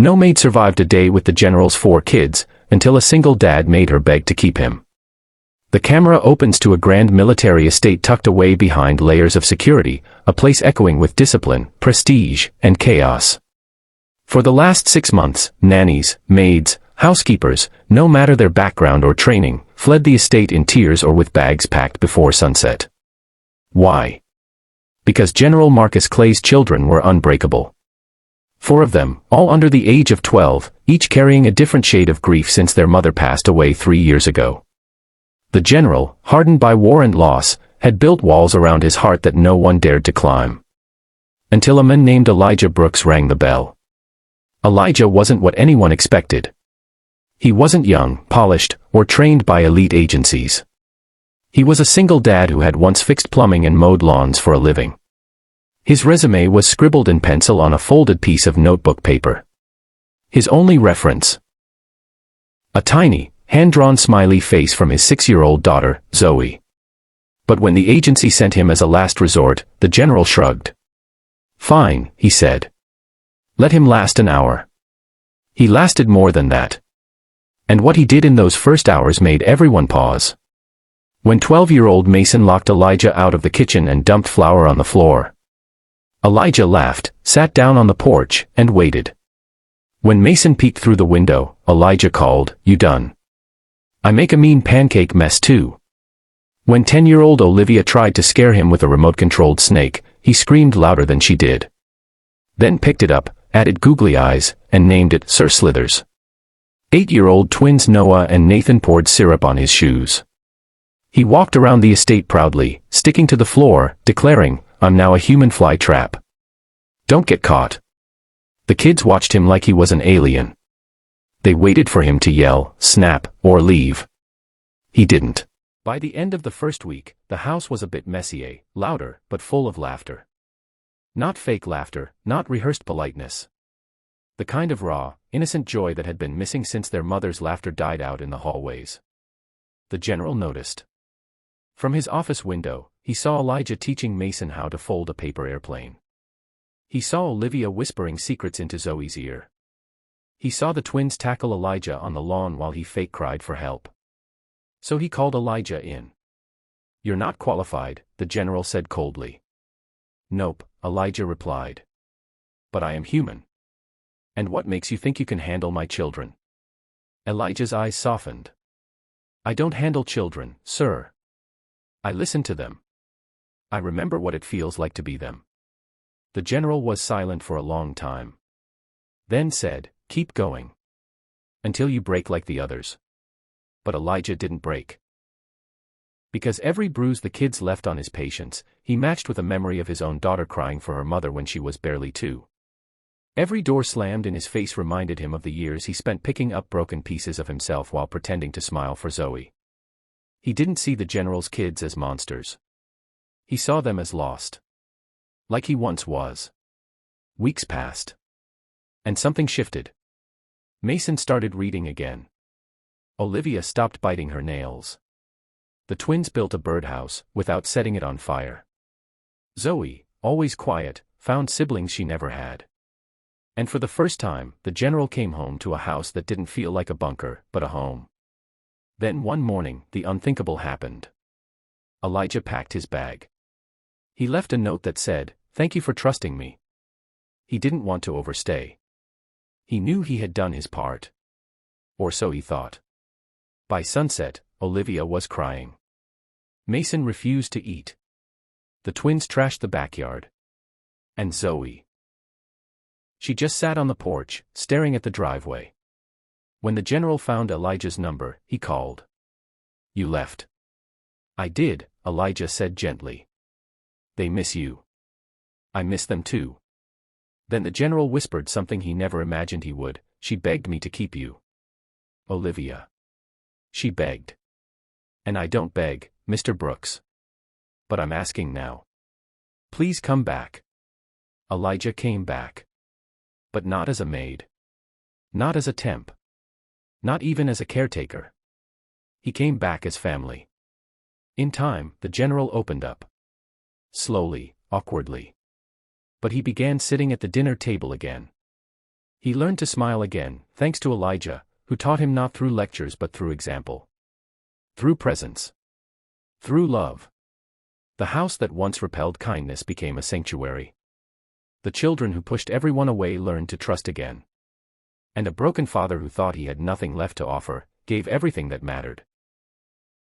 No maid survived a day with the general's 4 kids, until a single dad made her beg to keep him. The camera opens to a grand military estate tucked away behind layers of security, a place echoing with discipline, prestige, and chaos. For the last 6 months, nannies, maids, housekeepers, no matter their background or training, fled the estate in tears or with bags packed before sunset. Why? Because General Marcus Clay's children were unbreakable. 4 of them, all under the age of 12, each carrying a different shade of grief since their mother passed away 3 years ago. The general, hardened by war and loss, had built walls around his heart that no one dared to climb. Until a man named Elijah Brooks rang the bell. Elijah wasn't what anyone expected. He wasn't young, polished, or trained by elite agencies. He was a single dad who had once fixed plumbing and mowed lawns for a living. His resume was scribbled in pencil on a folded piece of notebook paper. His only reference: a tiny, hand-drawn smiley face from his 6-year-old daughter, Zoe. But when the agency sent him as a last resort, the general shrugged. "Fine," he said. "Let him last an hour." He lasted more than that. And what he did in those first hours made everyone pause. When 12-year-old Mason locked Elijah out of the kitchen and dumped flour on the floor, Elijah laughed, sat down on the porch, and waited. When Mason peeked through the window, Elijah called, "You done? I make a mean pancake mess too." When 10-year-old Olivia tried to scare him with a remote-controlled snake, he screamed louder than she did. Then picked it up, added googly eyes, and named it Sir Slithers. 8-year-old twins Noah and Nathan poured syrup on his shoes. He walked around the estate proudly, sticking to the floor, declaring, "I'm now a human fly trap. Don't get caught." The kids watched him like he was an alien. They waited for him to yell, snap, or leave. He didn't. By the end of the first week, the house was a bit messy, louder, but full of laughter. Not fake laughter, not rehearsed politeness. The kind of raw, innocent joy that had been missing since their mother's laughter died out in the hallways. The general noticed. From his office window, he saw Elijah teaching Mason how to fold a paper airplane. He saw Olivia whispering secrets into Zoe's ear. He saw the twins tackle Elijah on the lawn while he fake cried for help. So he called Elijah in. "You're not qualified," the general said coldly. "Nope," Elijah replied. "But I am human. And what makes you think you can handle my children?" Elijah's eyes softened. "I don't handle children, sir. I listen to them. I remember what it feels like to be them." The general was silent for a long time. Then said, "Keep going. Until you break like the others." But Elijah didn't break. Because every bruise the kids left on his patience, he matched with a memory of his own daughter crying for her mother when she was barely 2. Every door slammed in his face reminded him of the years he spent picking up broken pieces of himself while pretending to smile for Zoe. He didn't see the general's kids as monsters. He saw them as lost. Like he once was. Weeks passed. And something shifted. Mason started reading again. Olivia stopped biting her nails. The twins built a birdhouse, without setting it on fire. Zoe, always quiet, found siblings she never had. And for the first time, the general came home to a house that didn't feel like a bunker, but a home. Then one morning, the unthinkable happened. Elijah packed his bag. He left a note that said, "Thank you for trusting me." He didn't want to overstay. He knew he had done his part. Or so he thought. By sunset, Olivia was crying. Mason refused to eat. The twins trashed the backyard. And Zoe. She just sat on the porch, staring at the driveway. When the general found Elijah's number, he called. "You left." "I did," Elijah said gently. "They miss you." "I miss them too." Then the general whispered something he never imagined he would. "She begged me to keep you." Olivia. She begged. And I don't beg, Mr. Brooks. But I'm asking now. Please come back. Elijah came back. But not as a maid. Not as a temp. Not even as a caretaker. He came back as family. In time, the general opened up. Slowly, awkwardly. But he began sitting at the dinner table again. He learned to smile again, thanks to Elijah, who taught him not through lectures but through example. Through presence. Through love. The house that once repelled kindness became a sanctuary. The children who pushed everyone away learned to trust again. And a broken father who thought he had nothing left to offer, gave everything that mattered.